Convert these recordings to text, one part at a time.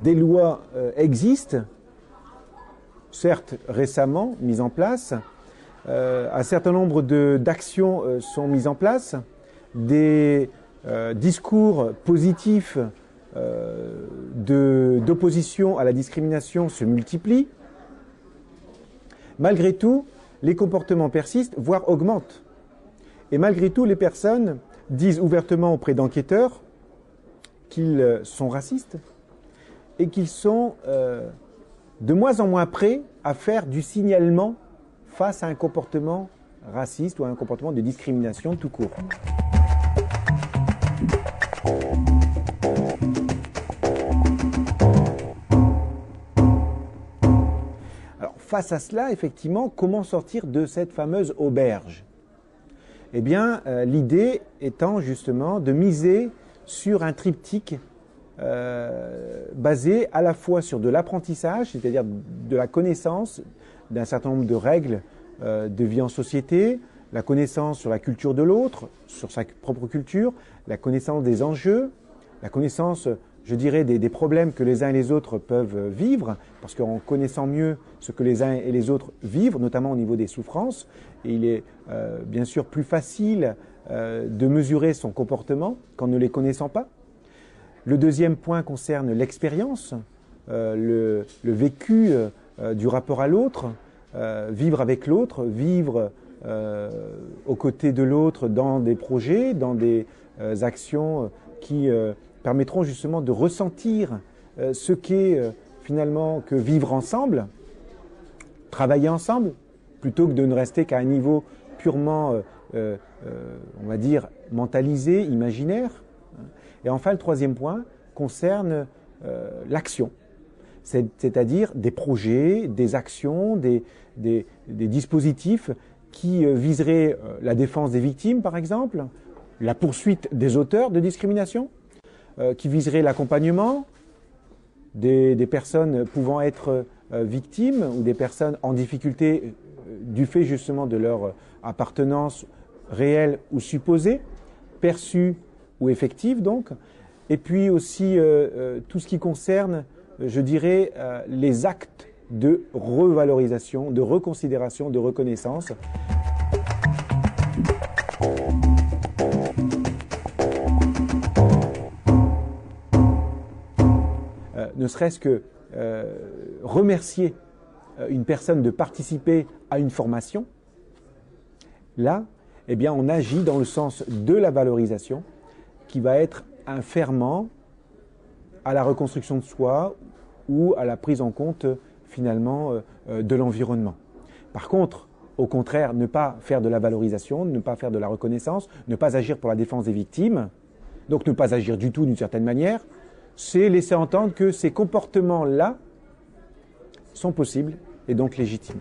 Des lois existent, certes récemment mises en place, un certain nombre d'actions sont mises en place, des discours positifs d'opposition à la discrimination se multiplient. Malgré tout, les comportements persistent, voire augmentent. Et malgré tout, les personnes disent ouvertement auprès d'enquêteurs qu'ils sont racistes et qu'ils sont de moins en moins prêts à faire du signalement face à un comportement raciste ou à un comportement de discrimination tout court. Alors, face à cela, effectivement, comment sortir de cette fameuse auberge? Eh bien, l'idée étant justement de miser sur un triptyque basé à la fois sur de l'apprentissage, c'est-à-dire de la connaissance d'un certain nombre de règles de vie en société, la connaissance sur la culture de l'autre, sur sa propre culture, la connaissance des enjeux, la connaissance, je dirais, des problèmes que les uns et les autres peuvent vivre, parce qu'en connaissant mieux ce que les uns et les autres vivent, notamment au niveau des souffrances, il est bien sûr plus facile de mesurer son comportement qu'en ne les connaissant pas. Le deuxième point concerne l'expérience, le vécu du rapport à l'autre, vivre avec l'autre, vivre aux côtés de l'autre dans des projets, dans des actions qui permettront justement de ressentir ce qu'est finalement que vivre ensemble, travailler ensemble, plutôt que de ne rester qu'à un niveau purement, on va dire, mentalisé, imaginaire. Et enfin, le troisième point concerne l'action, c'est-à-dire des projets, des actions, des dispositifs qui viseraient la défense des victimes, par exemple, la poursuite des auteurs de discrimination, qui viseraient l'accompagnement des personnes pouvant être victimes ou des personnes en difficulté du fait justement de leur appartenance réelle ou supposée, perçue ou effective donc, et puis aussi tout ce qui concerne, je dirais, les actes de revalorisation, de reconsidération, de reconnaissance. Ne serait-ce que remercier une personne de participer à une formation, là, eh bien, on agit dans le sens de la valorisation, qui va être un ferment à la reconstruction de soi ou à la prise en compte finalement de l'environnement. Par contre, au contraire, ne pas faire de la valorisation, ne pas faire de la reconnaissance, ne pas agir pour la défense des victimes, donc ne pas agir du tout d'une certaine manière, c'est laisser entendre que ces comportements-là sont possibles et donc légitimes.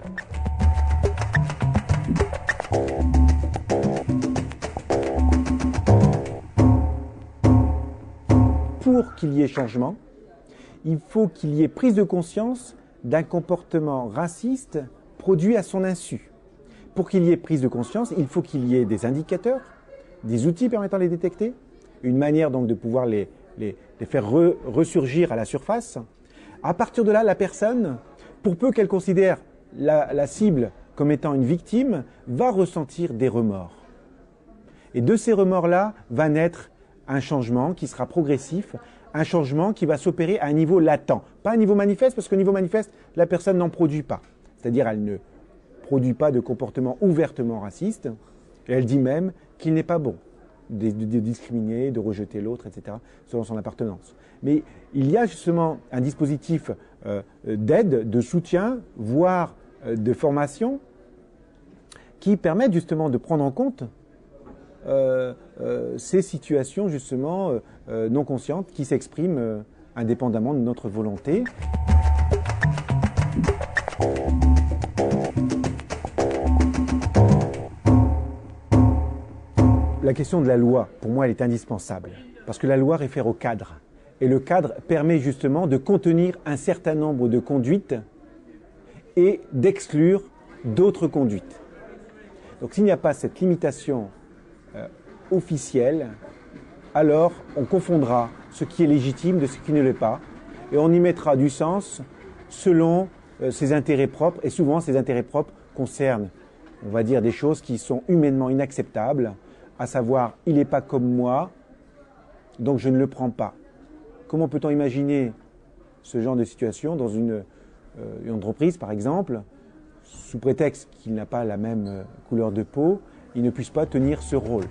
Pour qu'il y ait changement, il faut qu'il y ait prise de conscience d'un comportement raciste produit à son insu. Pour qu'il y ait prise de conscience, il faut qu'il y ait des indicateurs, des outils permettant de les détecter, une manière donc de pouvoir les faire ressurgir à la surface. À partir de là, la personne, pour peu qu'elle considère la cible comme étant une victime, va ressentir des remords. Et de ces remords-là va naître un changement qui sera progressif, un changement qui va s'opérer à un niveau latent. Pas à un niveau manifeste, parce qu'au niveau manifeste, la personne n'en produit pas. C'est-à-dire, elle ne produit pas de comportement ouvertement raciste, et elle dit même qu'il n'est pas bon de discriminer, de rejeter l'autre, etc., selon son appartenance. Mais il y a justement un dispositif d'aide, de soutien, voire de formation, qui permet justement de prendre en compte ces situations justement non conscientes qui s'expriment indépendamment de notre volonté. La question de la loi, pour moi, elle est indispensable. Parce que la loi réfère au cadre. Et le cadre permet justement de contenir un certain nombre de conduites et d'exclure d'autres conduites. Donc s'il n'y a pas cette limitation officielle, alors on confondra ce qui est légitime de ce qui ne l'est pas. Et on y mettra du sens selon ses intérêts propres. Et souvent, ces intérêts propres concernent, on va dire, des choses qui sont humainement inacceptables, à savoir, il n'est pas comme moi, donc je ne le prends pas. Comment peut-on imaginer ce genre de situation dans une entreprise, par exemple, sous prétexte qu'il n'a pas la même couleur de peau, il ne puisse pas tenir ce rôle?